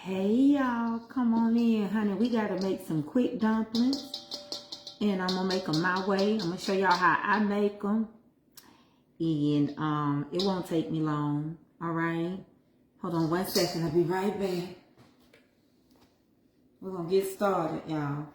Hey y'all, come on in, honey. We gotta make some quick dumplings, and I'm gonna make them my way. I'm gonna show y'all how I make them, and it won't take me long. All right, hold on 1 second. I'll be right back. We're gonna get started, y'all.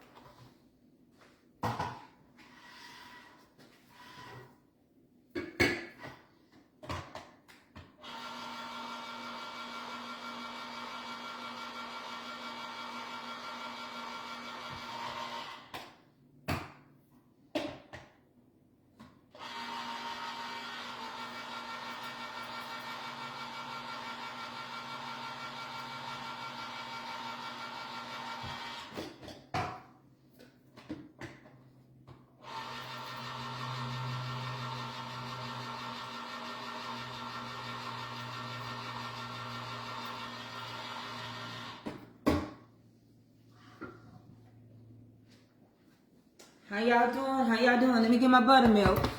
How y'all doing? How y'all doing? Let me get my buttermilk.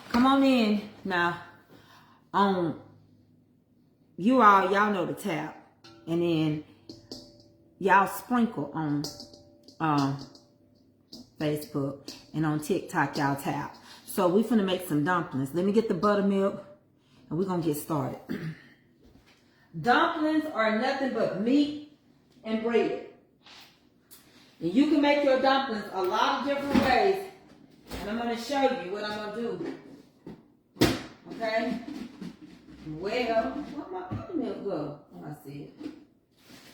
Come on in now. Y'all know the tap, and then y'all sprinkle on Facebook and on TikTok. Y'all tap. So we finna make some dumplings. Let me get the buttermilk, and we're gonna get started. Dumplings are nothing but meat and bread. And you can make your dumplings a lot of different ways. And I'm going to show you what I'm going to do. Okay? Well, where'd my buttermilk go? Oh, I see it.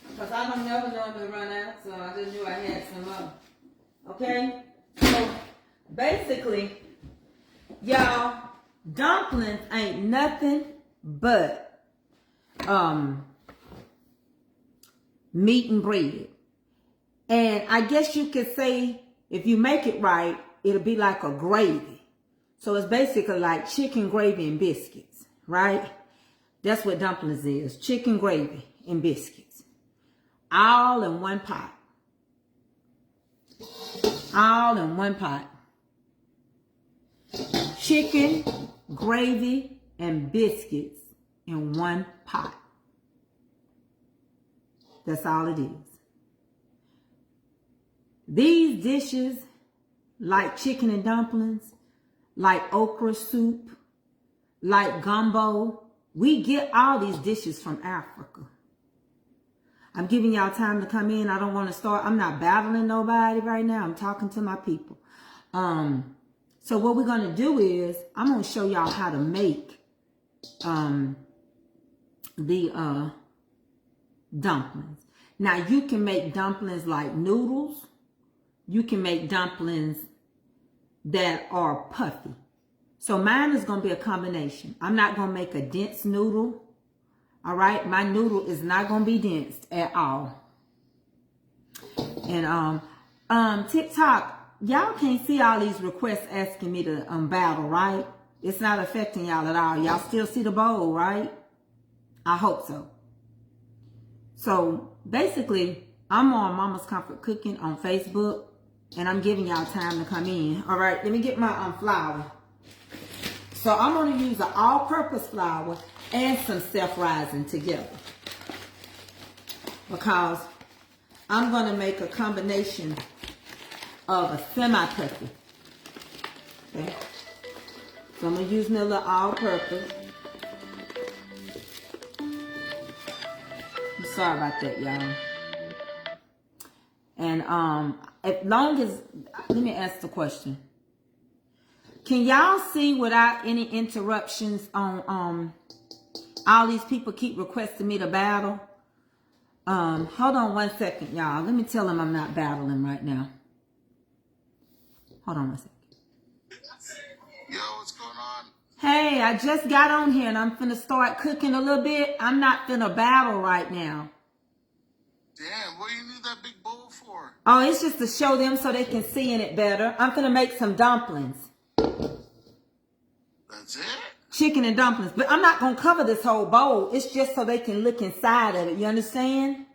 Because I don't never normally run out, so I just knew I had some up. Okay? So, basically, y'all, dumplings ain't nothing but meat and bread. And I guess you could say, if you make it right, it'll be like a gravy. So it's basically like chicken gravy and biscuits, right? That's what dumplings is, chicken gravy and biscuits. All in one pot. All in one pot. Chicken, gravy, and biscuits in one pot. That's all it is. These dishes, like chicken and dumplings, like okra soup, like gumbo, we get all these dishes from Africa. I'm giving y'all time to come in. I don't want to start. I'm not battling nobody right now. I'm talking to my people. So what we're going to do is, I'm going to show y'all how to make the dumplings. Now, you can make dumplings like noodles. You can make dumplings that are puffy. So mine is going to be a combination. I'm not going to make a dense noodle. All right. My noodle is not going to be dense at all. And TikTok, y'all can't see all these requests asking me to battle, right? It's not affecting y'all at all. Y'all still see the bowl, right? I hope so. So basically, I'm on Mama's Comfort Cooking on Facebook. And I'm giving y'all time to come in. All right, let me get my flour. So I'm going to use an all-purpose flour and some self-rising together. Because I'm going to make a combination of a semi-puffy. Okay. So I'm going to use a little all-purpose. I'm sorry about that, y'all. And as long as, let me ask the question. Can y'all see without any interruptions on all these people keep requesting me to battle? Hold on 1 second, y'all. Let me tell them I'm not battling right now. Hold on 1 second. Yo, what's going on? Hey, I just got on here and I'm finna start cooking a little bit. I'm not finna battle right now. Damn, what do you need that big bowl for? Oh, it's just to show them so they can see in it better. I'm finna make some dumplings. That's it? Chicken and dumplings. But I'm not going to cover this whole bowl. It's just so they can look inside of it. You understand?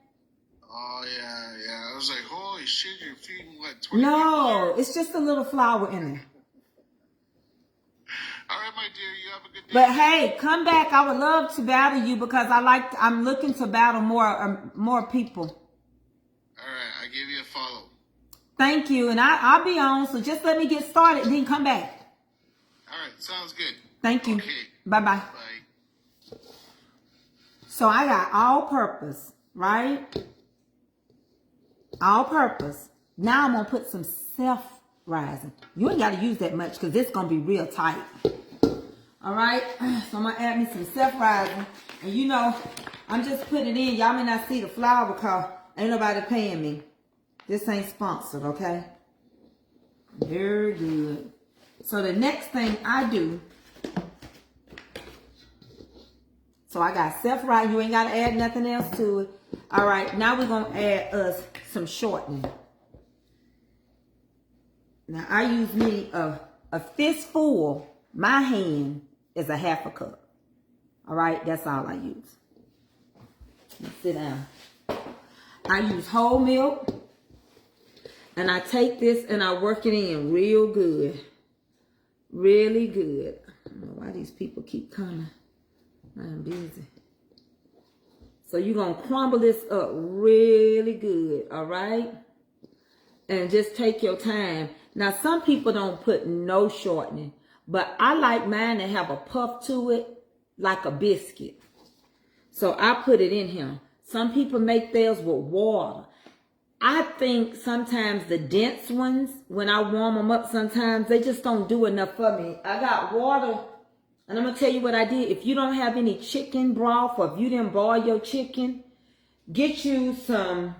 Oh, yeah. I was like, holy shit, you're feeding what, 20 No, people? it's just a little flour in there. All right, my dear. You have a good day. But hey, come back. I would love to battle you because I'm looking to battle more people. All right, I give you a follow. Thank you, and I'll be on. So just let me get started, then come back. All right, sounds good. Thank you. Okay. Bye bye. Bye. So I got all purpose, right? All purpose. Now I'm gonna put some self-rising. You ain't gotta use that much because it's gonna be real tight. All right, so I'm gonna add me some self-rising, and you know, I'm just putting it in. Y'all may not see the flour because ain't nobody paying me. This ain't sponsored, okay? Very good. So the next thing I do, so I got self-rising. You ain't gotta add nothing else to it. All right, now we're gonna add us some shortening. Now I use me a fistful. My hand is a half a cup. All right, that's all I use. Now sit down. I use whole milk, and I take this and I work it in real good, really good. I don't know why these people keep coming. I'm busy. So you're gonna crumble this up really good, all right? And just take your time. Now, some people don't put no shortening, but I like mine to have a puff to it, like a biscuit. So I put it in here. Some people make theirs with water. I think sometimes the dense ones, when I warm them up sometimes, they just don't do enough for me. I got water, and I'm going to tell you what I did. If you don't have any chicken broth, or if you didn't boil your chicken, get you some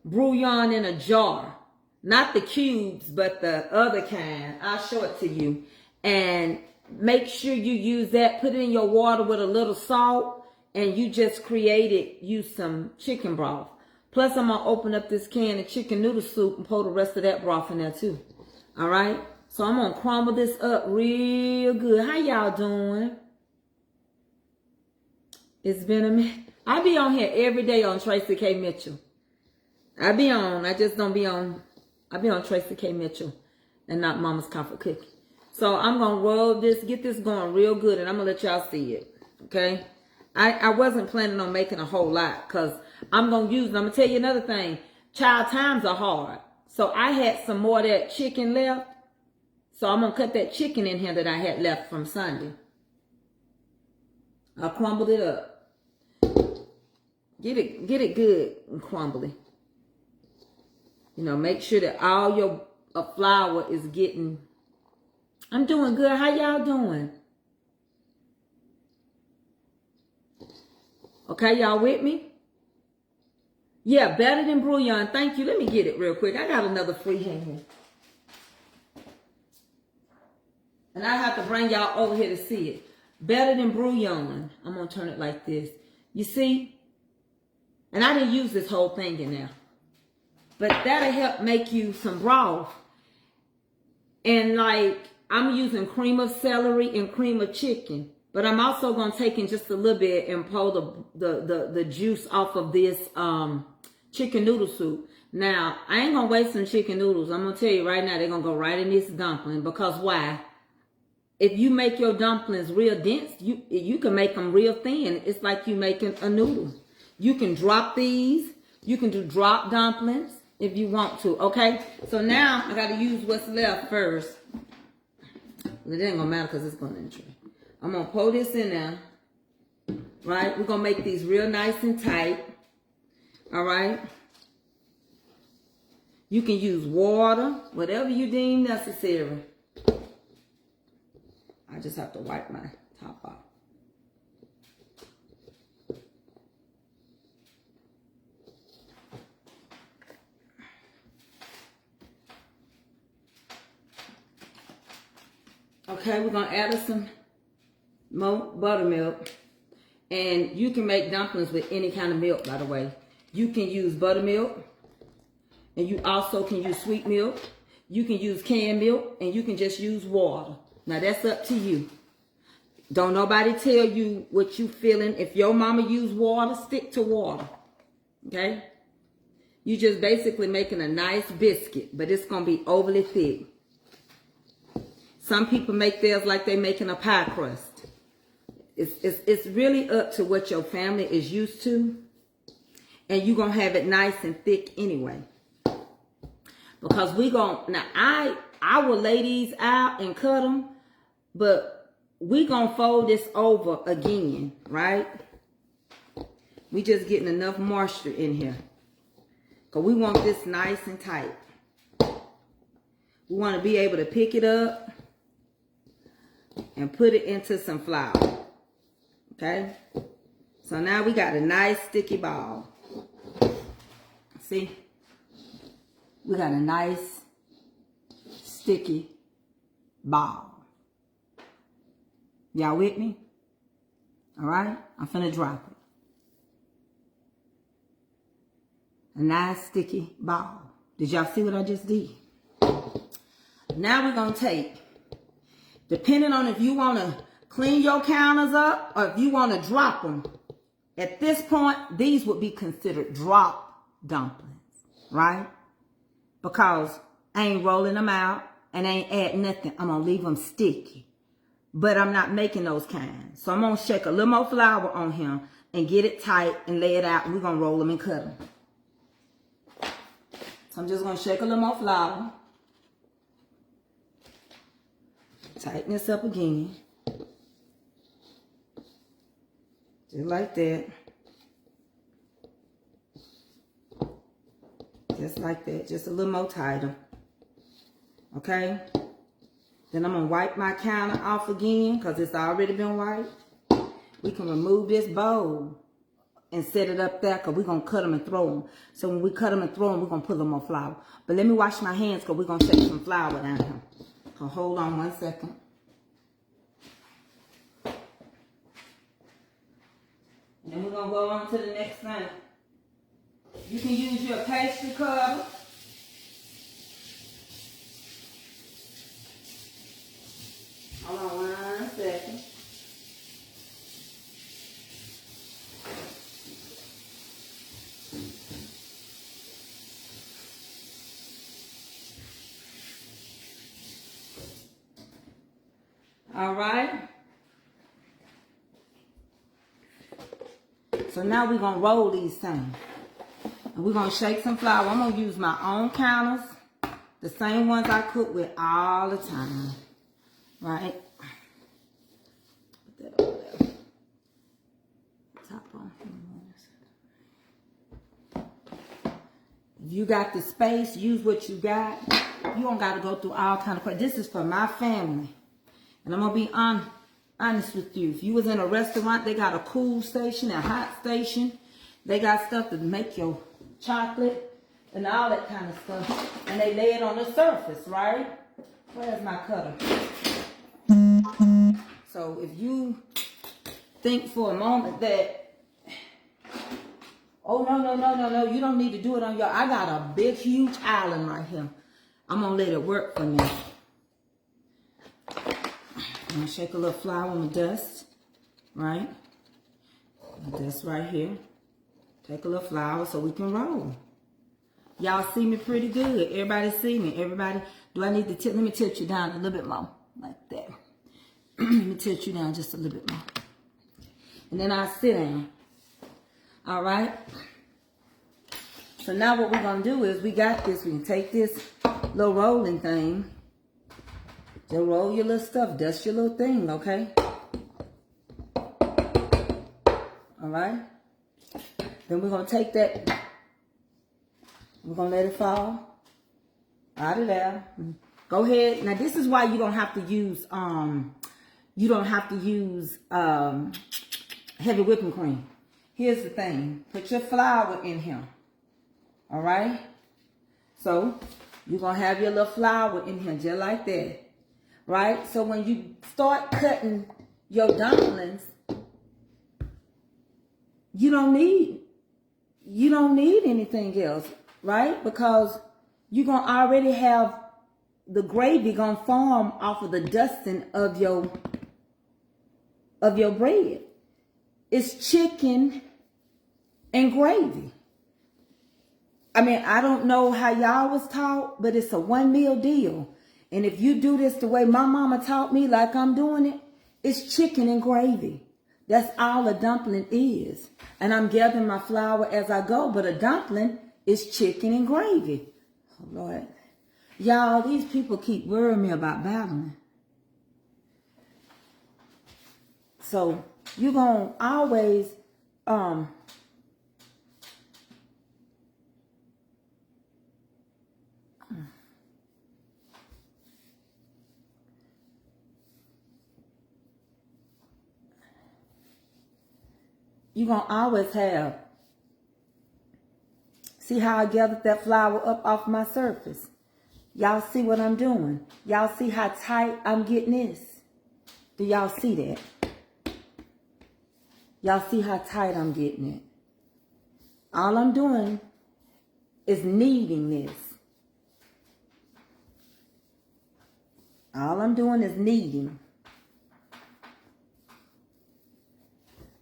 bouillon in a jar. Not the cubes, but the other kind. I'll show it to you. And make sure you use that. Put it in your water with a little salt. And you just use some chicken broth. Plus, I'm going to open up this can of chicken noodle soup and pour the rest of that broth in there too. All right? So I'm going to crumble this up real good. How y'all doing? It's been a minute. I be on here every day on Tracy K. Mitchell. I be on. I just don't be on. I be on Tracy K. Mitchell and not Mama's Comfort Cookie. So I'm going to roll this, get this going real good, and I'm going to let y'all see it. Okay? I wasn't planning on making a whole lot because I'm going to use, and I'm going to tell you another thing. Child times are hard. So I had some more of that chicken left. So I'm going to cut that chicken in here that I had left from Sunday. I crumbled it up. Get it good and crumbly. You know, make sure that all your flour is getting. I'm doing good. How y'all doing? Okay, y'all with me? Yeah, better than bouillon. Thank you. Let me get it real quick. I got another free hand. And I have to bring y'all over here to see it. Better than bouillon. I'm going to turn it like this. You see? And I didn't use this whole thing in there. But that'll help make you some broth. And like, I'm using cream of celery and cream of chicken. But I'm also going to take in just a little bit and pull the juice off of this chicken noodle soup. Now, I ain't going to waste some chicken noodles. I'm going to tell you right now, they're going to go right in this dumpling. Because why? If you make your dumplings real dense, you can make them real thin. It's like you making a noodle. You can drop these. You can do drop dumplings if you want to, okay? So now, I got to use what's left first. It ain't going to matter because it's going in the tray. I'm going to pour this in there, right? We're going to make these real nice and tight, all right? You can use water, whatever you deem necessary. I just have to wipe my top off. Okay, we're going to add some more buttermilk. And you can make dumplings with any kind of milk, by the way. You can use buttermilk. And you also can use sweet milk. You can use canned milk. And you can just use water. Now, that's up to you. Don't nobody tell you what you feeling. If your mama use water, stick to water. Okay? You just basically making a nice biscuit. But it's going to be overly thick. Some people make theirs like they're making a pie crust. It's really up to what your family is used to. And you're going to have it nice and thick anyway. Because now I will lay these out and cut them. But we going to fold this over again, right? We just getting enough moisture in here. Because we want this nice and tight. We want to be able to pick it up and put it into some flour. Okay? So now we got a nice sticky ball. See? We got a nice sticky ball. Y'all with me? All right? I'm finna drop it. A nice sticky ball. Did y'all see what I just did? Now we're going to take, depending on if you want to clean your counters up or if you want to drop them. At this point, these would be considered drop dumplings, right? Because I ain't rolling them out and I ain't adding nothing. I'm going to leave them sticky. But I'm not making those kinds. So I'm going to shake a little more flour on him and get it tight and lay it out. And we're going to roll them and cut them. So I'm just going to shake a little more flour. Tighten this up again. Just like that. Just like that. Just a little more tighter. Okay? Then I'm going to wipe my counter off again because it's already been wiped. We can remove this bowl and set it up there because we're going to cut them and throw them. So when we cut them and throw them, we're going to put them on flour. But let me wash my hands because we're going to shake some flour down here. So hold on 1 second. And then we're going to go on to the next thing. You can use your pastry cutter. Hold on 1 second. All right. So now we're going to roll these things. And we're going to shake some flour. I'm going to use my own counters. The same ones I cook with all the time. Right? Put that over there. Top on. If you got the space, use what you got. You don't got to go through all kind of questions. This is for my family. And I'm going to be honest with you. If you was in a restaurant, they got a cool station, a hot station. They got stuff to make your chocolate and all that kind of stuff. And they lay it on the surface, right? Where's my cutter? So if you think for a moment that, oh, no, you don't need to do it on your, I got a big, huge island right here. I'm going to let it work for me. I'm going to shake a little flour on the dust, right? The dust right here. Take a little flour so we can roll. Y'all see me pretty good. Everybody see me. Everybody, do I need to tilt? Let me tilt you down a little bit more, like that. Let me tilt you down just a little bit more. And then I'll sit down. All right? So now what we're going to do is we got this. We can take this little rolling thing. Just roll your little stuff. Dust your little thing, okay? All right? Then we're going to take that. We're going to let it fall out of there. Go ahead. Now, this is why you don't have to use, heavy whipping cream. Here's the thing. Put your flour in here. All right? So, you're going to have your little flour in here just like that. Right? So, when you start cutting your dumplings, you don't need anything else. Right? Because you're going to already have the gravy going to form off of the dusting of your bread. It's chicken and gravy. I mean, I don't know how y'all was taught, but it's a one meal deal. And if you do this the way my mama taught me, like I'm doing it, it's chicken and gravy. That's all a dumpling is. And I'm gathering my flour as I go, but a dumpling is chicken and gravy. Oh, Lord. Y'all, these people keep worrying me about battling. So you're going to always, you're going to always have, see how I gathered that flour up off my surface? Y'all see what I'm doing? Y'all see how tight I'm getting this? Do y'all see that? Y'all see how tight I'm getting it? All I'm doing is kneading this. All I'm doing is kneading.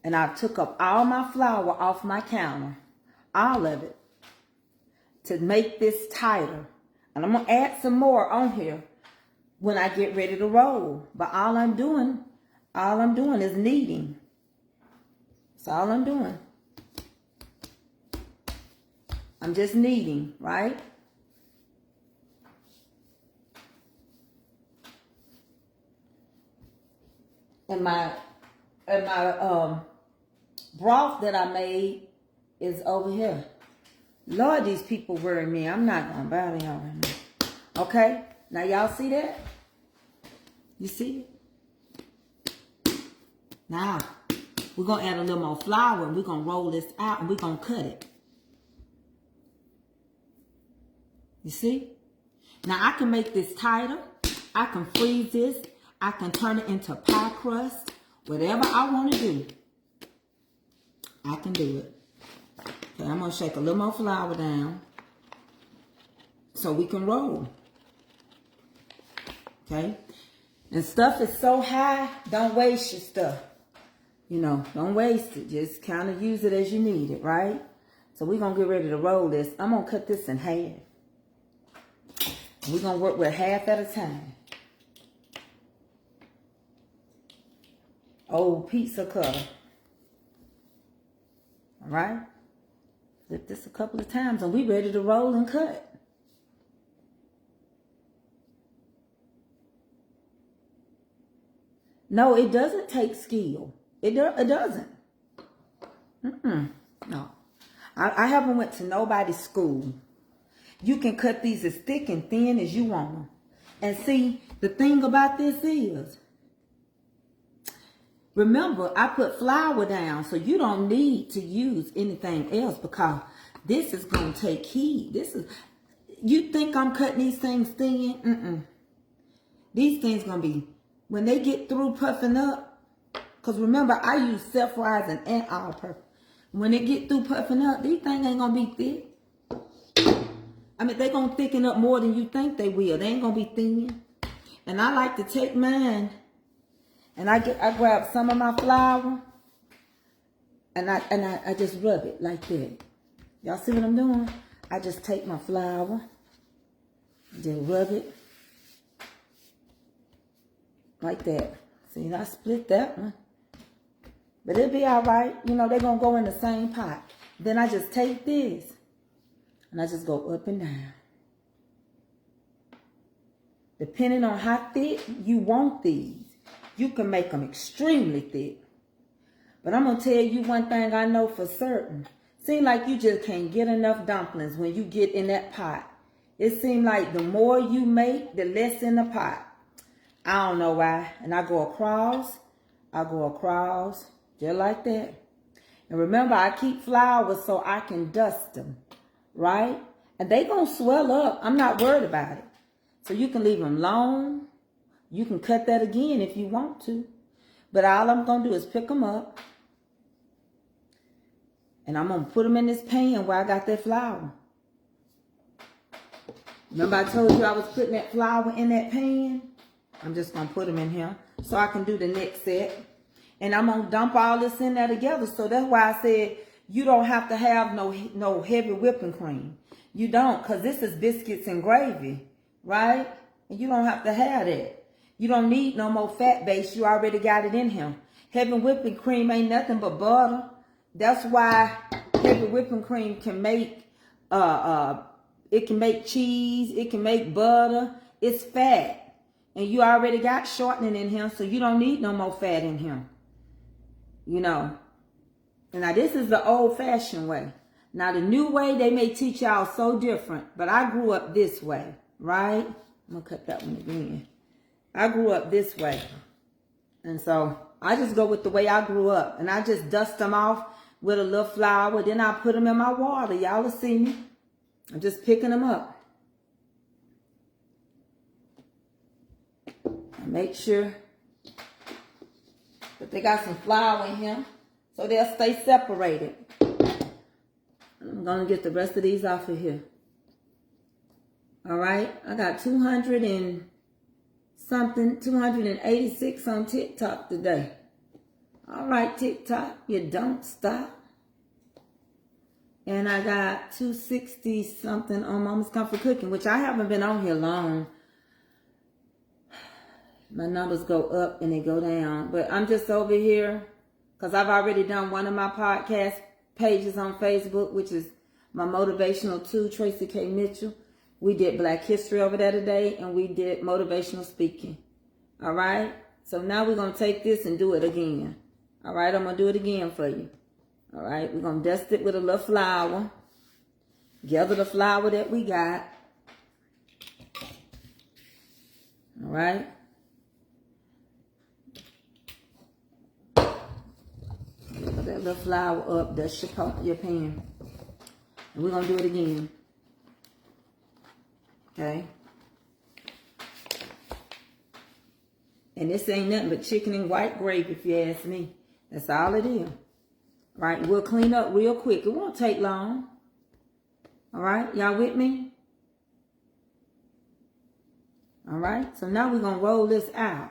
And I took up all my flour off my counter. All of it. To make this tighter. And I'm going to add some more on here when I get ready to roll. But all I'm doing is kneading. That's all I'm doing. I'm just kneading, right? And my broth that I made is over here. Lord, these people worry me. I'm not going to bother y'all right now. Okay? Now, y'all see that? You see it? Now, we're going to add a little more flour and we're going to roll this out and we're going to cut it. You see? Now, I can make this tighter. I can freeze this. I can turn it into pie crust. Whatever I want to do, I can do it. Okay, I'm going to shake a little more flour down so we can roll. Okay? And stuff is so high, don't waste your stuff. You know, don't waste it. Just kind of use it as you need it, right? So we're going to get ready to roll this. I'm going to cut this in half. We're going to work with half at a time. Old pizza cutter. All right? Flip this a couple of times and we ready to roll and cut. No, it doesn't take skill. It doesn't. No. I haven't went to nobody's school. You can cut these as thick and thin as you want them. And see, the thing about this is, remember, I put flour down, so you don't need to use anything else because this is going to take heat. You think I'm cutting these things thin? These things going to be, when they get through puffing up, because remember, I use self-rising and all-purpose. When they get through puffing up, these things ain't going to be thick. I mean, they're going to thicken up more than you think they will. They ain't going to be thin. And I like to take mine and I grab some of my flour and I just rub it like that. Y'all see what I'm doing? I just take my flour, just rub it like that. See, I split that one. But it'll be all right. You know, they're going to go in the same pot. Then I just take this and I just go up and down. Depending on how thick you want these, you can make them extremely thick. But I'm going to tell you one thing I know for certain. Seems like you just can't get enough dumplings when you get in that pot. It seems like the more you make, the less in the pot. I don't know why. And I go across, just like that. And remember, I keep flour so I can dust them, right? And they going to swell up. I'm not worried about it. So you can leave them long. You can cut that again if you want to. But all I'm going to do is pick them up. And I'm going to put them in this pan where I got that flour. Remember I told you I was putting that flour in that pan? I'm just going to put them in here so I can do the next set. And I'm going to dump all this in there together. So that's why I said you don't have to have no heavy whipping cream. You don't, because this is biscuits and gravy, right? And you don't have to have that. You don't need no more fat base. You already got it in him. Heavy whipping cream ain't nothing but butter. That's why heavy whipping cream can make it can make cheese, it can make butter. It's fat. And you already got shortening in him, so you don't need no more fat in him. You know. And now this is the old-fashioned way. Now the new way, they may teach y'all so different, but I grew up this way, right? I'm gonna cut that one again. I grew up this way. And so I just go with the way I grew up. And I just dust them off with a little flour. Then I put them in my water. Y'all will see me. I'm just picking them up. And make sure that they got some flour in here so they'll stay separated. I'm going to get the rest of these off of here. All right. I got 286 on TikTok today. All right, TikTok, you don't stop. And I got 260 something on Mama's Comfort Cooking, which I haven't been on here long. My numbers go up and they go down. But I'm just over here because I've already done one of my podcast pages on Facebook, which is my Motivational 2, Tracy K. Mitchell. We did Black History over there today, and we did motivational speaking. All right? So now we're going to take this and do it again. All right? I'm going to do it again for you. All right? We're going to dust it with a little flour. Gather the flour that we got. All right? Put that little flour up. Dust your pan. And we're going to do it again. Okay? And this ain't nothing but chicken and white gravy, if you ask me. That's all it is. All right? We'll clean up real quick. It won't take long. All right? Y'all with me? All right? So now we're going to roll this out.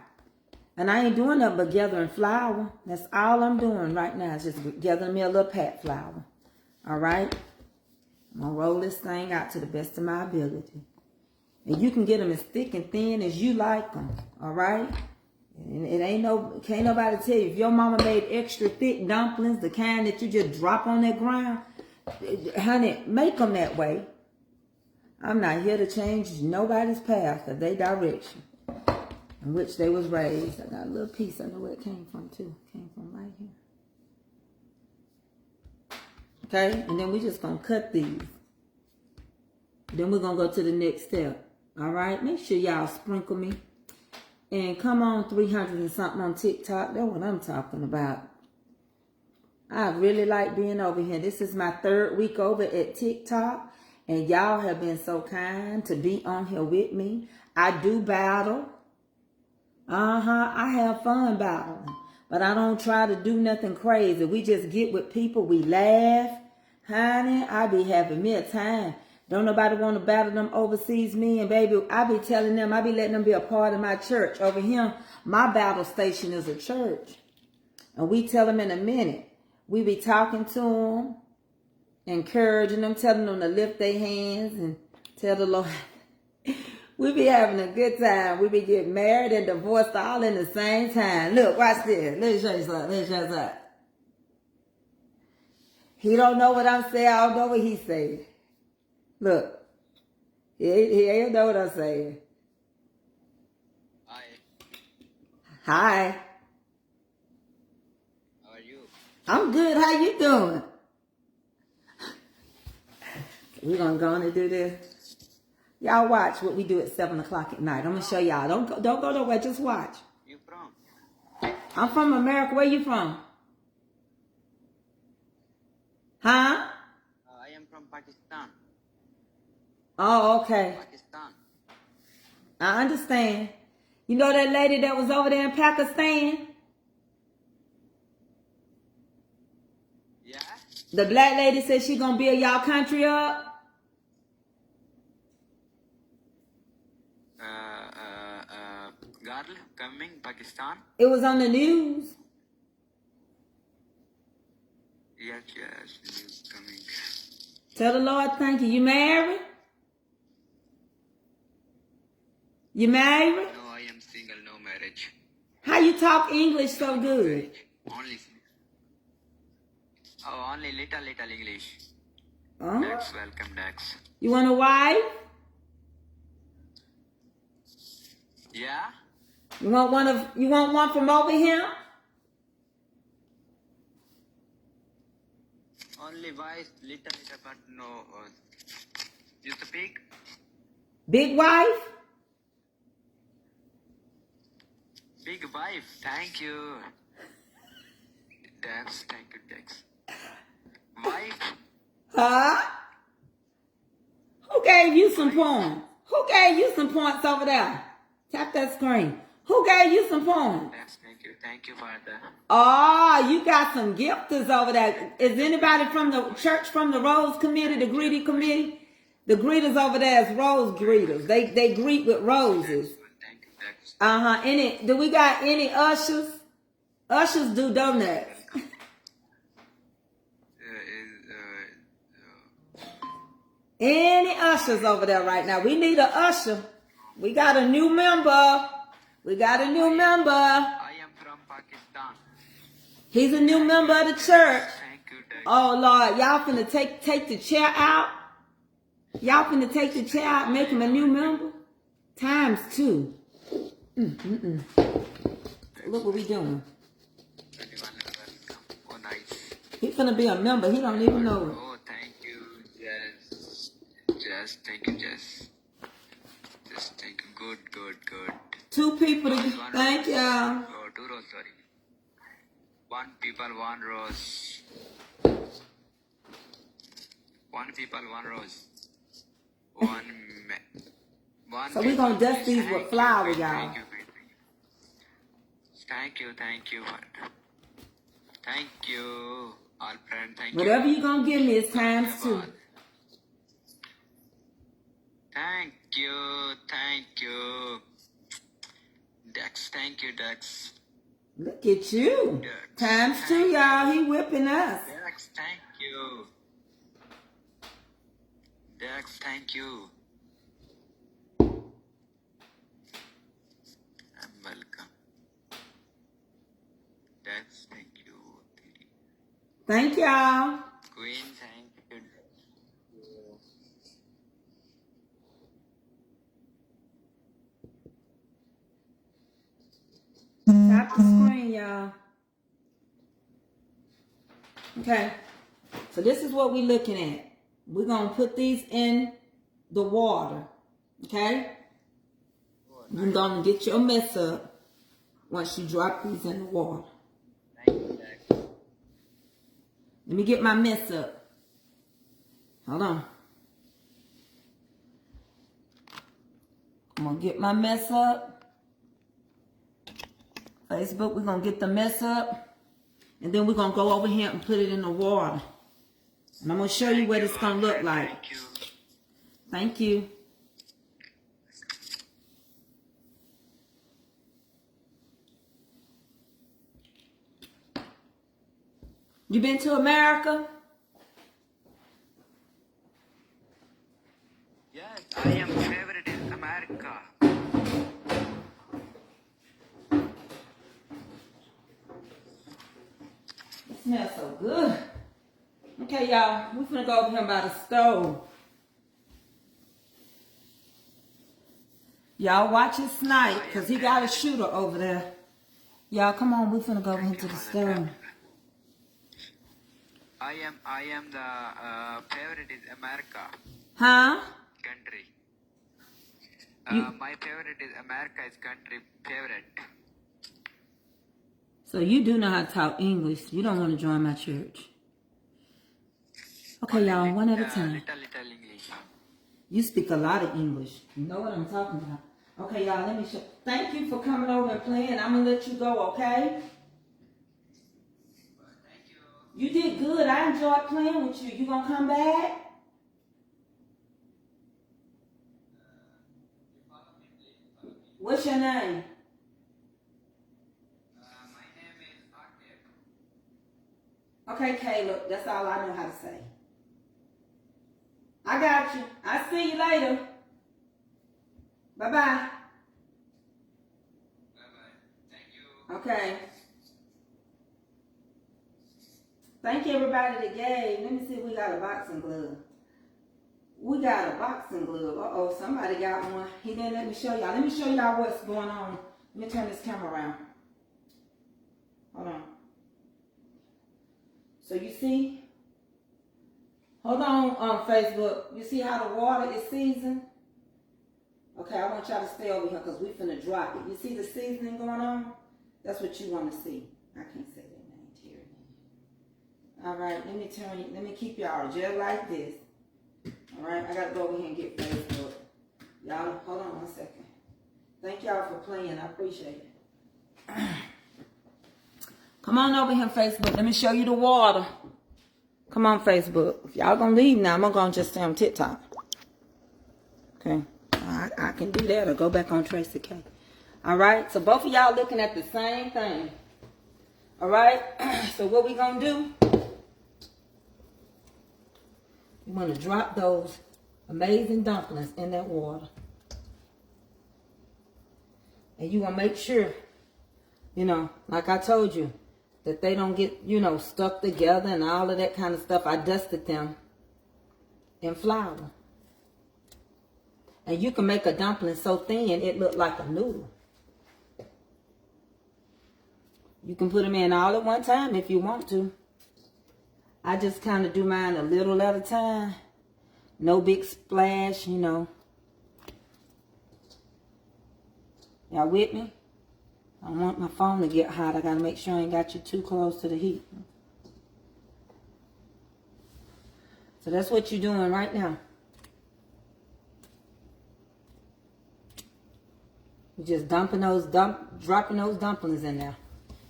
And I ain't doing nothing but gathering flour. That's all I'm doing right now is just gathering me a little pat flour. All right? I'm going to roll this thing out to the best of my ability. And you can get them as thick and thin as you like them. All right? And it can't nobody tell you. If your mama made extra thick dumplings, the kind that you just drop on that ground, honey, make them that way. I'm not here to change nobody's path or their direction in which they was raised. I got a little piece. I know where it came from, too. It came from right here. Okay? And then we just going to cut these. Then we're going to go to the next step. All right? Make sure y'all sprinkle me. And come on, 300 and something on TikTok. That's what I'm talking about. I really like being over here. This is my 3rd week over at TikTok. And y'all have been so kind to be on here with me. I do battle. I have fun battling. But I don't try to do nothing crazy. We just get with people. We laugh. Honey, I be having me a time. Don't nobody want to battle them overseas men, baby. I be telling them, I be letting them be a part of my church. Over here, my battle station is a church. And we tell them in a minute. We be talking to them, encouraging them, telling them to lift their hands and tell the Lord. We be having a good time. We be getting married and divorced all in the same time. Look, watch this. Let me show you something. Let me show you something. He don't know what I'm saying. I don't know what he's saying. Look. He ain't know what I'm saying. Hi. Hi. How are you? I'm good. How you doing? We're going to go on and do this. Y'all watch what we do at 7 o'clock at night. I'm going to show y'all. Don't go nowhere. Just watch. You from? I'm from America. Where you from? Huh? I am from Pakistan. Oh, okay. Pakistan. I understand. You know that lady that was over there in Pakistan? Yeah? The black lady said she gonna build y'all country up. Girl coming Pakistan? It was on the news. Yes, she's coming. Tell the Lord thank you. You married? You married? No, I am single, no marriage. How you talk English so good? Only. Oh, only little English. Huh? Dax, welcome, Dax. You want a wife? Yeah? You want one from over here? Only wife, little, but no. You speak? Big wife? Big wife, thank you. Dax, thank you, Dax. Wife? Huh? Who gave you some points? Who gave you some points over there? Tap that screen. Who gave you some points? Dax, thank you for that. Oh, you got some gifters over there. Is anybody from the church, from the Rose Committee, the greeting committee? The greeters over there is rose greeters. They greet with roses. Thank you, Dax. Do we got any ushers? Ushers do donuts. Any ushers over there right now? We need an usher. We got a new member. I am from Pakistan. He's a new member of the church. Thank you, Dax. Oh Lord, y'all finna take the chair out. Y'all finna take the chair out, make him a new member. Times 2. Look what we doing. Oh, nice. He finna be a member. He don't even know it. Oh, thank you, Jess. Jess, thank you, Jess. Just thank you. Good. 2 people to thank y'all. Oh, 2 rows, sorry. 1 people, 1 rose. 1 people, 1 rose. 1 So we gonna dust these with flour, y'all. Thank you. Thank you, all friends. Thank you. Whatever you gonna give me is times 2. Thank you. Dex, thank you, Dex. Look at you. Times 2, y'all. He whipping us. Dex, thank you. Dex, thank you. I'm welcome. Dex, thank you. Thank y'all. Queen, thank you. Tap the screen, y'all. Okay. So this is what we're looking at. We're going to put these in the water. Okay? You're going to get your mess up once you drop these in the water. Thank you, Dex. Let me get my mess up. Hold on. I'm going to get my mess up. Facebook, we're going to get the mess up. And then we're going to go over here and put it in the water. And I'm going to show you what it's going to look like. Thank you. Thank you. You been to America? Yes, I am favorite in America. It smells so good. Okay, y'all, we're gonna go over here by the stove. Y'all watch his snipe, because he got a shooter over there. Y'all, come on, we're finna go over here to the stove. I am the favorite is America Huh? country. You- My favorite is America is country favorite. So you do know how to talk English. You don't want to join my church. Okay, y'all, one at a time. Little English. You speak a lot of English. You know what I'm talking about. Okay, y'all, let me show. Thank you for coming over and playing. I'm going to let you go, okay? Thank you. You did good. I enjoyed playing with you. You going to come back? What's your name? My name is Arthur. Okay, Caleb. That's all I know how to say. I got you. I'll see you later. Bye-bye. Okay. Thank you everybody that gave. Let me see if we got a boxing glove. We got a boxing glove. Uh-oh, somebody got one. He didn't let me show y'all. Let me show y'all what's going on. Let me turn this camera around. Hold on. So you see? Hold on Facebook. You see how the water is seasoned? Okay, I want y'all to stay over here because we finna drop it. You see the seasoning going on? That's what you want to see. I can't say that name, Terry. All right, let me keep y'all just like this. All right, I gotta go over here and get Facebook. Y'all, hold on 1 second. Thank y'all for playing. I appreciate it. Come on over here, Facebook. Let me show you the water. Come on, Facebook. If y'all gonna leave now, I'm gonna just stay on TikTok. Okay, I can do that or go back on Tracy K. All right, so both of y'all looking at the same thing. All right, so what we gonna do? You want to drop those amazing dumplings in that water. And you want to make sure, you know, like I told you, that they don't get, you know, stuck together and all of that kind of stuff. I dusted them in flour. And you can make a dumpling so thin it look like a noodle. You can put them in all at one time if you want to. I just kind of do mine a little at a time. No big splash, you know. Y'all with me? I don't want my phone to get hot. I got to make sure I ain't got you too close to the heat. So that's what you're doing right now. You're just dropping those dumplings in there.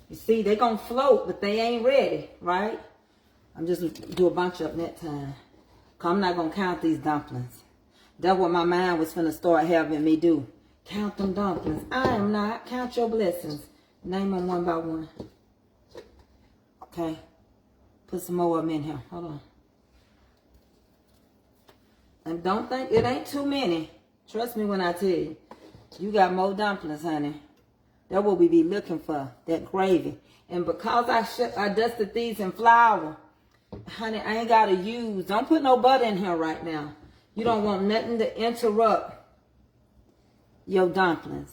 You see, they're going to float, but they ain't ready, right? I'm just do a bunch of them that time. Cause I'm not going to count these dumplings. That's what my mind was finna start having me do. Count them dumplings. I am not. Count your blessings. Name them one by one. Okay. Put some more of them in here. Hold on. And don't think it ain't too many. Trust me when I tell you. You got more dumplings, honey. That's what we be looking for. That gravy. And because I dusted these in flour, honey, I ain't got to use. Don't put no butter in here right now. You don't want nothing to interrupt your dumplings.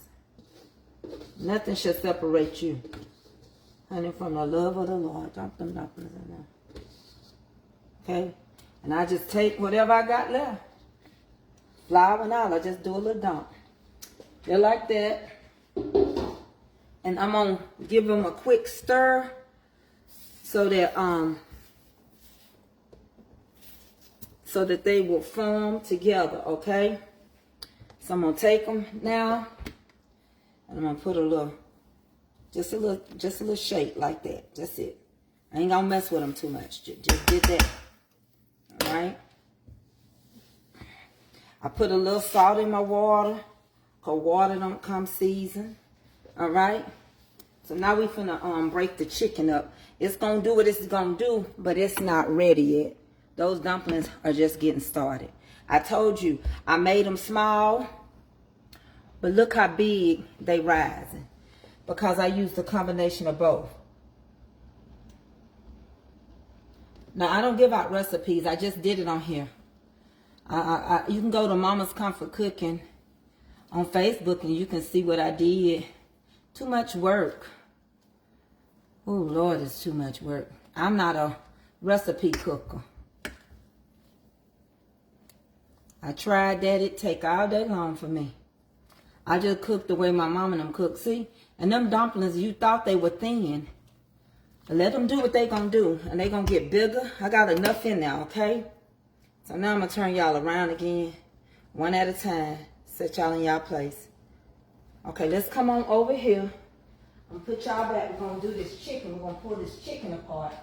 Nothing should separate you, honey, from the love of the Lord. Dump them dumplings in there. Okay? And I just take whatever I got left. Flour and all. I just do a little dump. Just like that. And I'm going to give them a quick stir so that they will form together, okay? So I'm gonna take them now, and I'm gonna put a little, just a little shake like that. That's it. I ain't gonna mess with them too much. Just did that. All right. I put a little salt in my water, cause water don't come seasoned. All right. So now we finna break the chicken up. It's gonna do what it's gonna do, but it's not ready yet. Those dumplings are just getting started. I told you, I made them small, but look how big they rising because I used a combination of both. Now, I don't give out recipes. I just did it on here. You can go to Mama's Comfort Cooking on Facebook and you can see what I did. Too much work. Oh, Lord, it's too much work. I'm not a recipe cooker. I tried that. It take all day long for me. I just cook the way my mom and them cook. See? And them dumplings, you thought they were thin. But let them do what they gonna do. And they gonna get bigger. I got enough in there, okay? So now I'm gonna turn y'all around again. One at a time. Set y'all in y'all place. Okay, let's come on over here. I'm gonna put y'all back. We're gonna do this chicken. We're gonna pull this chicken apart.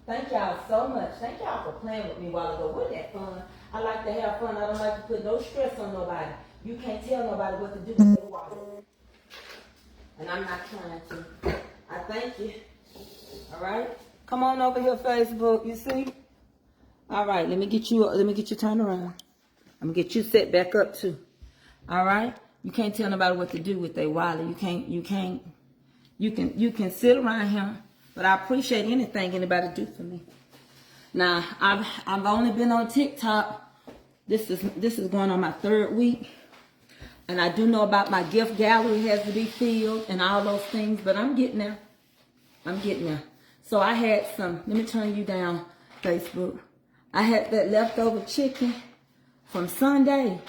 Thank y'all so much. Thank y'all for playing with me a while ago. Wasn't that fun? I like to have fun. I don't like to put no stress on nobody. You can't tell nobody what to do with their water. And I'm not trying to. I thank you. All right? Come on over here, Facebook. You see? All right. Let me get you turned around. I'm gonna get you set back up too. All right? You can't tell nobody what to do with their wallet. You You can sit around here, but I appreciate anything anybody do for me. Now, I've only been on TikTok. This is going on my 3rd week. And I do know about my gift gallery has to be filled and all those things, but I'm getting there. I'm getting there. So I had some, let me turn you down, Facebook. I had that leftover chicken from Sunday.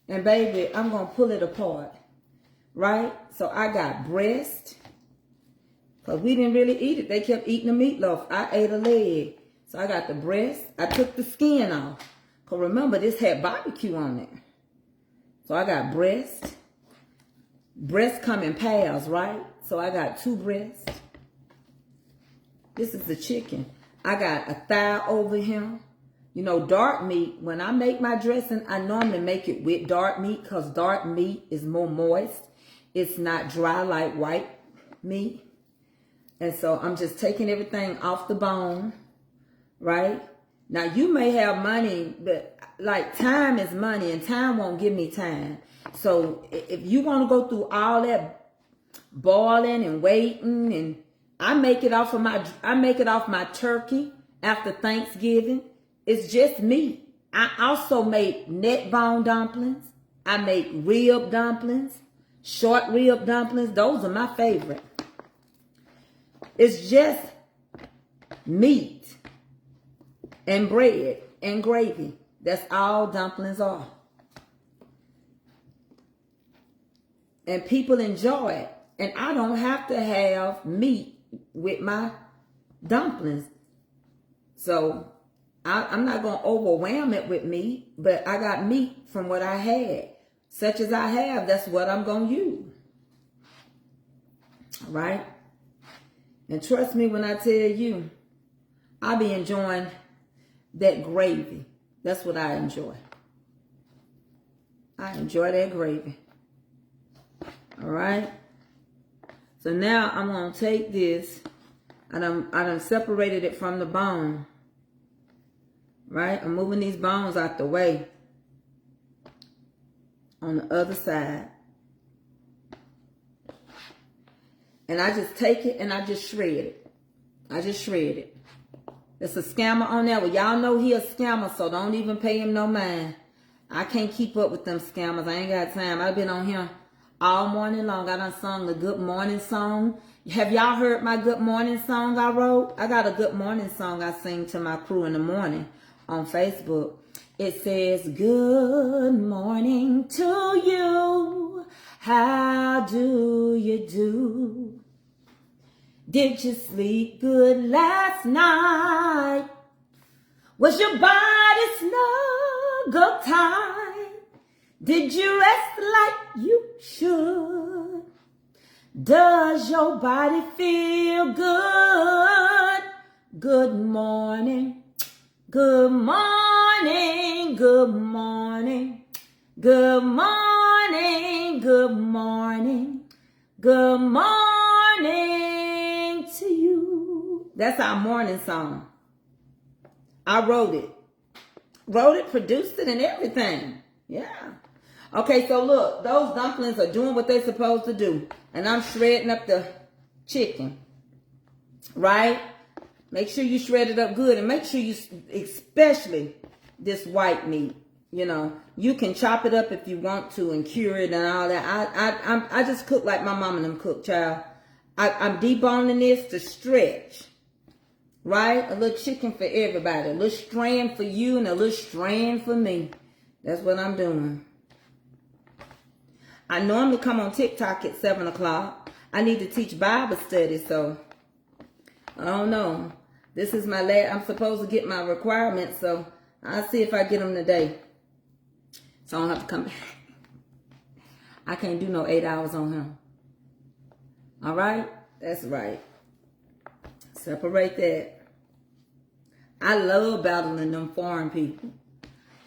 And baby, I'm going to pull it apart. Right? So I got breast. Because we didn't really eat it. They kept eating the meatloaf. I ate a leg. So I got the breast. I took the skin off. Because remember, this had barbecue on it. So I got breast. Breasts come in pairs, right? So I got 2 breasts. This is the chicken. I got a thigh over here. You know, dark meat, when I make my dressing, I normally make it with dark meat because dark meat is more moist. It's not dry like white meat. And so I'm just taking everything off the bone, right? Now, you may have money, but like time is money and time won't give me time. So if you want to go through all that boiling and waiting, and I make it off my turkey after Thanksgiving. It's just meat. I also make neck bone dumplings. I make rib dumplings, short rib dumplings. Those are my favorite. It's just meat and bread and gravy. That's all dumplings are. And people enjoy it. And I don't have to have meat with my dumplings. So I'm not going to overwhelm it with meat, but I got meat from what I had. Such as I have, that's what I'm going to use. All right? And trust me when I tell you, I be enjoying that gravy. That's what I enjoy. I enjoy that gravy. All right? So now I'm going to take this. I done separated it from the bone. Right? I'm moving these bones out the way. On the other side. And I just take it and I just shred it. I just shred it. There's a scammer on there. Well, y'all know he a scammer, so don't even pay him no mind. I can't keep up with them scammers. I ain't got time. I've been on here all morning long. I done sung the good morning song. Have y'all heard my good morning song I wrote? I got a good morning song I sing to my crew in the morning on Facebook. It says, good morning to you. How do you do? Did you sleep good last night? Was your body snuggle tight? Did you rest like you should? Does your body feel good? Good morning. Good morning. Good morning. Good morning. Good morning. Good morning to you. That's our morning song. I wrote it. Produced it, and everything. Yeah. Okay, so look, those dumplings are doing what they're supposed to do. And I'm shredding up the chicken. Right? Make sure you shred it up good. And make sure you, especially this white meat, you know. You can chop it up if you want to and cure it and all that. I just cook like my mom and them cook, child. I'm deboning this to stretch. Right? A little chicken for everybody. A little strand for you and a little strand for me. That's what I'm doing. I normally come on TikTok at 7 o'clock. I need to teach Bible study, so I don't know. This is my last. I'm supposed to get my requirements, so I'll see if I get them today. So I don't have to come back. I can't do no 8 hours on him. All right? That's right. Separate that. I love battling them foreign people.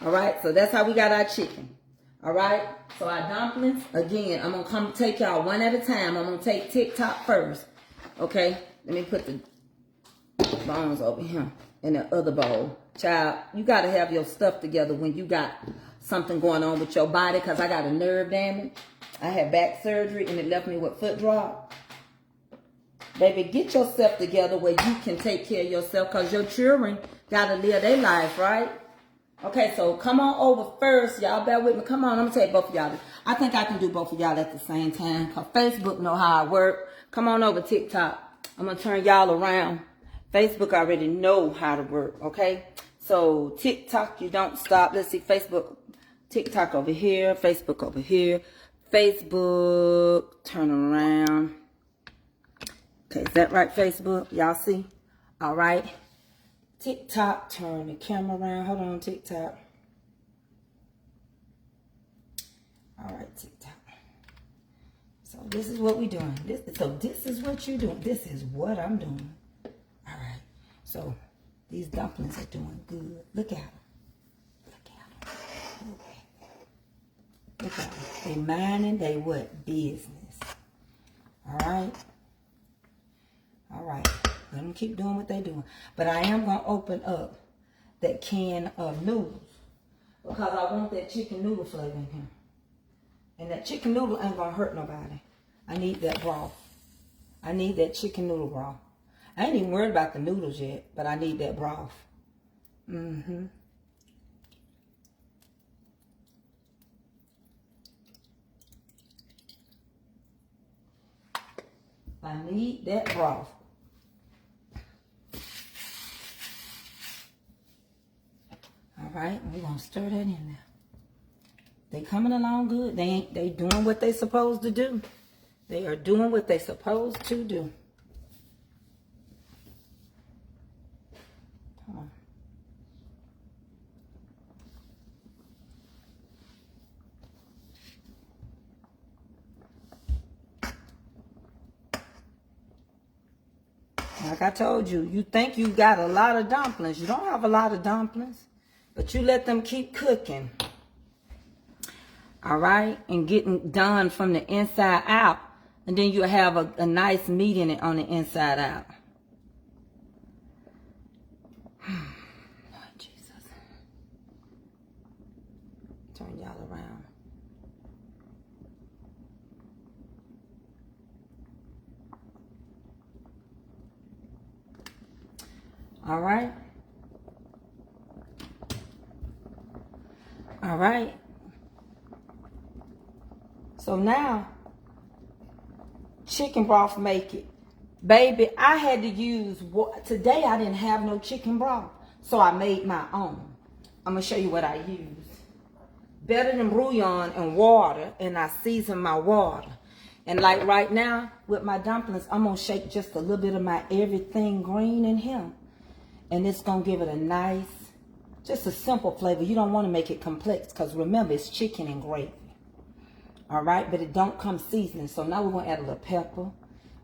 All right? So that's how we got our chicken. All right? So our dumplings, again, I'm going to come take y'all one at a time. I'm going to take TikTok first. Okay? Let me put the bones over here in the other bowl. Child, you got to have your stuff together when you got something going on with your body, because I got a nerve damage. I had back surgery and it left me with foot drop. Baby, get yourself together where you can take care of yourself, because your children got to live their life, right? Okay, so come on over first. Y'all bear with me. Come on, I'm going to take both of y'all. I think I can do both of y'all at the same time, because Facebook know how I work. Come on over TikTok. I'm going to turn y'all around. Facebook already know how to work, okay? So TikTok, you don't stop. Let's see, Facebook, TikTok over here, Facebook over here. Facebook, turn around. Okay, is that right, Facebook? Y'all see? All right. TikTok, turn the camera around. Hold on, TikTok. All right, TikTok. So this is what we're doing. This is what you're doing. This is what I'm doing. All right. So these dumplings are doing good. Look at them. Look at them. Look at them. They minding they what? Business. All right. All right. Let them keep doing what they're doing. But I am going to open up that can of noodles, because I want that chicken noodle flavor in here. And that chicken noodle ain't going to hurt nobody. I need that broth. I need that chicken noodle broth. I ain't even worried about the noodles yet, but I need that broth. I need that broth. All right, we're gonna stir that in there. They coming along good. They doing what they supposed to do. They are doing what they supposed to do. Come on. Like I told you, you think you got a lot of dumplings. You don't have a lot of dumplings, but you let them keep cooking. All right, and getting done from the inside out, and then you have a nice meat in it on the inside out. Lord Jesus. Turn y'all around. All right. All right. So now, chicken broth make it. Baby, I had to use, today I didn't have no chicken broth, so I made my own. I'm going to show you what I used. Better than bouillon and water, and I season my water. And like right now, with my dumplings, I'm going to shake just a little bit of my everything green in here. And it's going to give it a nice, just a simple flavor. You don't want to make it complex, because remember, it's chicken and gravy. All right, but it don't come seasoning. So now we're going to add a little pepper,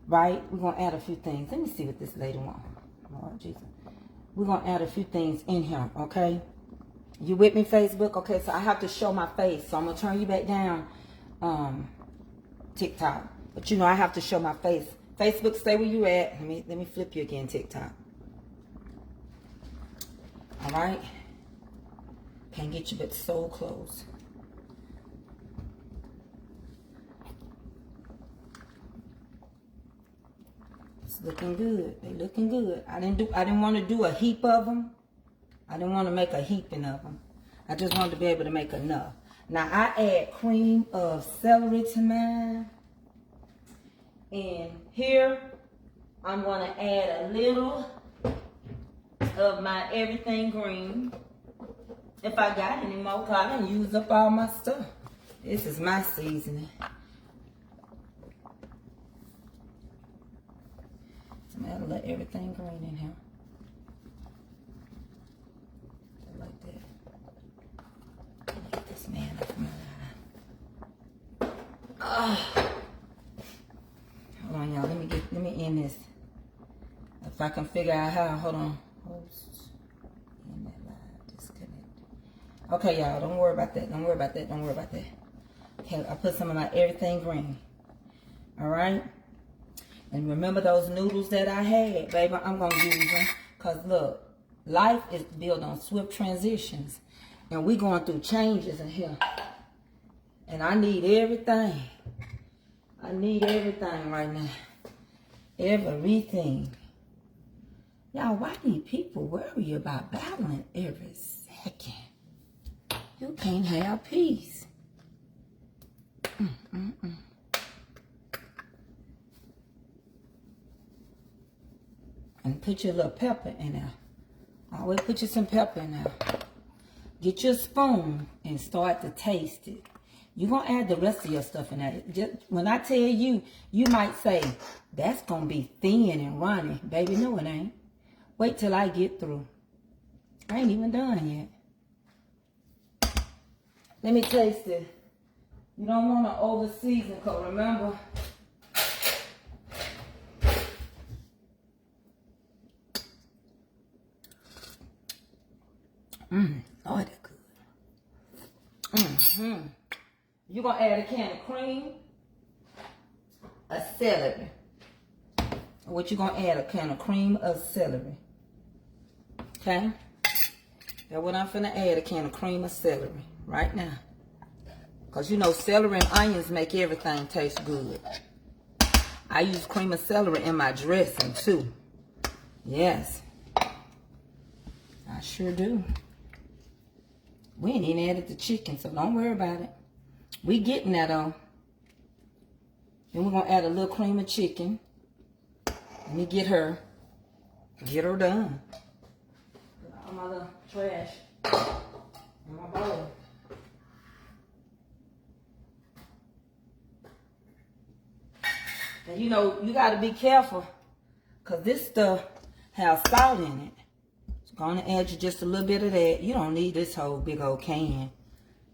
right? We're going to add a few things. Let me see what this lady wants. Lord Jesus. We're going to add a few things in here, okay? You with me, Facebook? Okay, so I have to show my face. So I'm going to turn you back down, TikTok. But you know, I have to show my face. Facebook, stay where you at. Let me flip you again, TikTok. All right? Can't get you but so close. Looking good. They looking good. I didn't want to do a heap of them. I didn't want to make a heaping of them. I just wanted to be able to make enough. Now I add cream of celery to mine. And here I'm going to add a little of my everything green. If I got any more, because I didn't use up all my stuff. This is my seasoning. I'm going to let everything green in here. Like that. Get this man off my eye. Hold on, y'all. Let me end this. If I can figure out how. Hold on. Host. End that live. Disconnect. Okay, y'all. Don't worry about that. Don't worry about that. Don't worry about that. Okay, I put some of my everything green. All right. And remember those noodles that I had, baby, I'm going to use them. Because, look, life is built on swift transitions. And we going through changes in here. And I need everything. I need everything right now. everything. Y'all, why do people worry about battling every second? You can't have peace. And put your little pepper in there. Always put you some pepper in there. Get your spoon and start to taste it. You're going to add the rest of your stuff in there. Just, when I tell you, you might say, that's going to be thin and runny. Baby, no it ain't. Wait till I get through. I ain't even done yet. Let me taste it. You don't want to over season, because remember, oh, that's good. You're going to add a can of cream, a celery. What you going to add? A can of cream of celery. Okay? That's what I'm finna add, a can of cream of celery right now. Because you know celery and onions make everything taste good. I use cream of celery in my dressing too. Yes. I sure do. We ain't even added the chicken, so don't worry about it. We getting that on. Then we're going to add a little cream of chicken. Let me get her done. Put all my little trash in my bowl. And you know, you got to be careful, because this stuff has salt in it. So going to add you just a little bit of that. You don't need this whole big old can.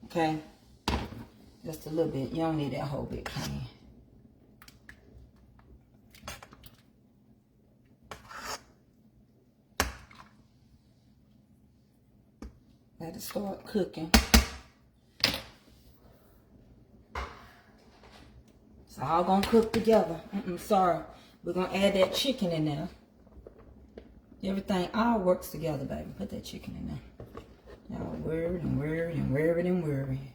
Okay? Just a little bit. You don't need that whole big can. Let it start cooking. It's all gonna cook together. Sorry. We're gonna add that chicken in there. Everything all works together, baby. Put that chicken in there. Y'all worried and worried and worried and worried.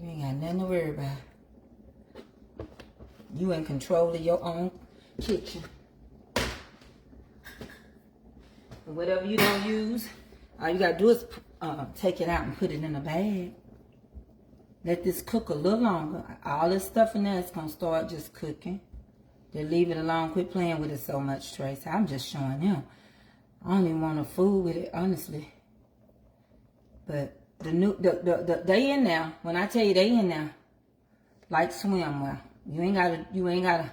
You ain't got nothing to worry about. You in control of your own kitchen. And whatever you don't use, all you gotta do is take it out and put it in a bag. Let this cook a little longer. All this stuff in there is gonna start just cooking. Just leave it alone. Quit playing with it so much, Tracy. I'm just showing them. I don't even want to fool with it, honestly. But they in there. When I tell you they in there, like swimwear. You ain't gotta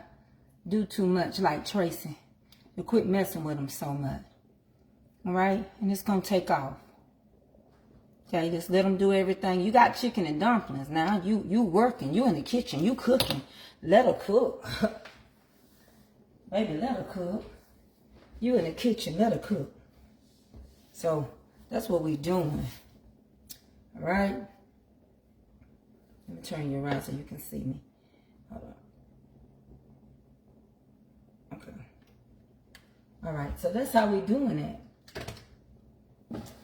do too much like Tracy. You quit messing with them so much. All right, and it's gonna take off. Okay, just let them do everything. You got chicken and dumplings now. You working. You in the kitchen. You cooking. Let her cook. Baby, let her cook. You in the kitchen. Let her cook. So that's what we doing. All right. Let me turn you around so you can see me. Hold on. Okay. All right. So that's how we doing it.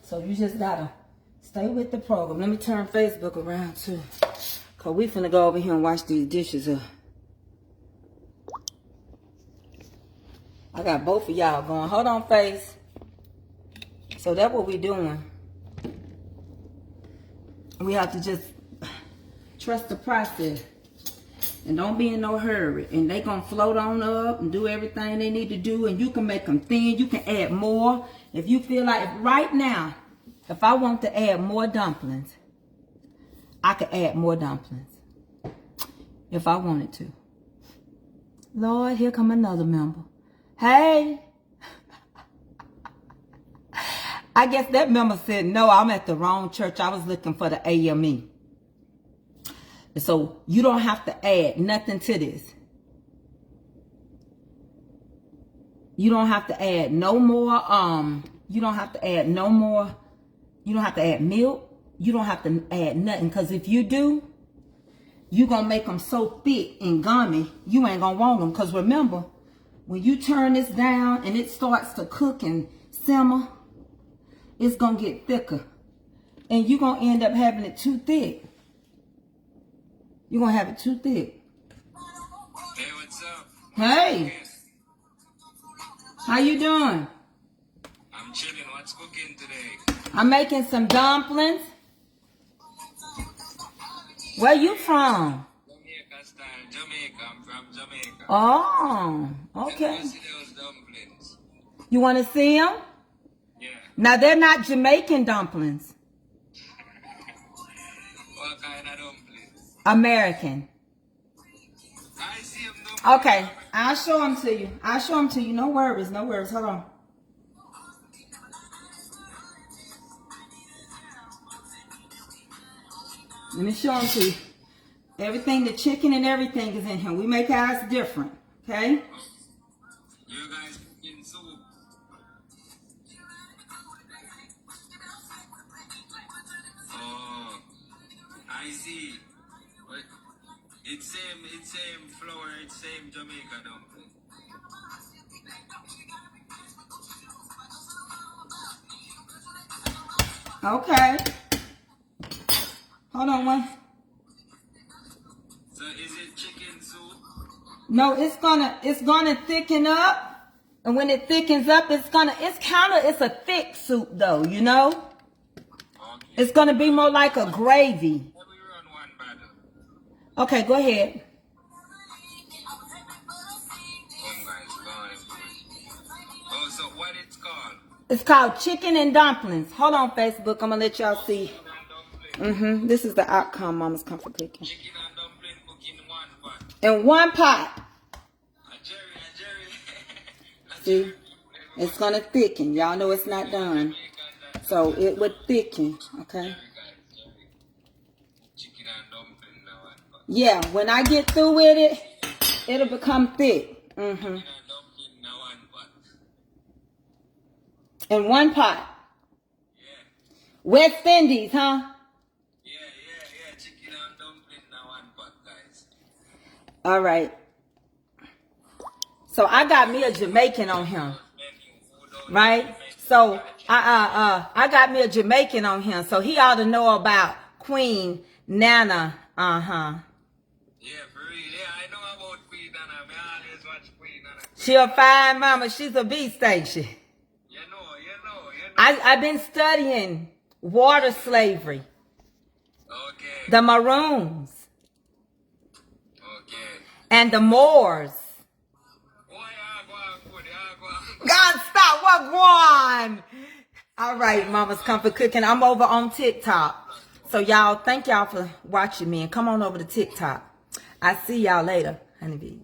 So you just gotta stay with the program. Let me turn Facebook around too. Cause we finna go over here and wash these dishes up. I got both of y'all going. Hold on, face. So that's what we doing. We have to just trust the process. And don't be in no hurry. And they gonna float on up and do everything they need to do. And you can make them thin. You can add more. If you feel like right now, if I want to add more dumplings, I could add more dumplings. If I wanted to. Lord, here come another member. Hey. I guess that member said, no, I'm at the wrong church. I was looking for the AME. So you don't have to add nothing to this. You don't have to add no more, you don't have to add no more, you don't have to add milk. You don't have to add nothing. Because if you do, you're going to make them so thick and gummy, you ain't going to want them. Because remember, when you turn this down and it starts to cook and simmer, it's going to get thicker. And you're going to end up having it too thick. You're going to have it too thick. Hey, what's up? Hey, how you doing? I'm chilling. What's cooking today? I'm making some dumplings. Where you from? Jamaica style. Jamaica. I'm from Jamaica. Oh, Can okay. you see those dumplings? You want to see them? Yeah. Now, they're not Jamaican dumplings. What kind of dumplings? American. I see them dumplings. Okay, I'll show them to you. I'll show them to you. No worries, no worries. Hold on. Let me show them to you. Everything, the chicken and everything is in here. We make ours different, okay? You guys cooking soup. Oh, I see. But it's same flour, it's same Jamaica dumpling. Okay. Hold on one. So is it chicken soup? No, it's gonna thicken up. And when it thickens up, it's a thick soup though, you know? Okay. It's gonna be more like a gravy. Let me run one battle. Okay, go ahead. Come guys, go on. Oh, so what it's called? It's called chicken and dumplings. Hold on, Facebook. I'm gonna let y'all see. Chicken and dumpling. This is the outcome, Mama's Comfort Cooking. Chicken and dumpling cook in one pot. In one pot. A Jerry. A See? Jerry. It's gonna thicken. Y'all know it's not done. So it would thicken, okay? Chicken and dumpling now one pot. Yeah, when I get through with it, it'll become thick. Chicken and dumpling now one pot. In one pot. Yeah. West Indies, huh? Yeah. Chicken and dumpling now one pot, guys. All right. So I got me a Jamaican on him, right? So I got me a Jamaican on him, so he ought to know about Queen Nana. Yeah, for real. Yeah, I know about Queen Nana. I always watch Queen Nana. She a fine mama. She's a beast, ain't she? You know. I've been studying water slavery, Okay. the Maroons, Okay. and the Moors. God, stop. What going? All right, Mama's Comfort Cooking. I'm over on TikTok. So, y'all, thank y'all for watching me. And come on over to TikTok. I see y'all later, honeybees.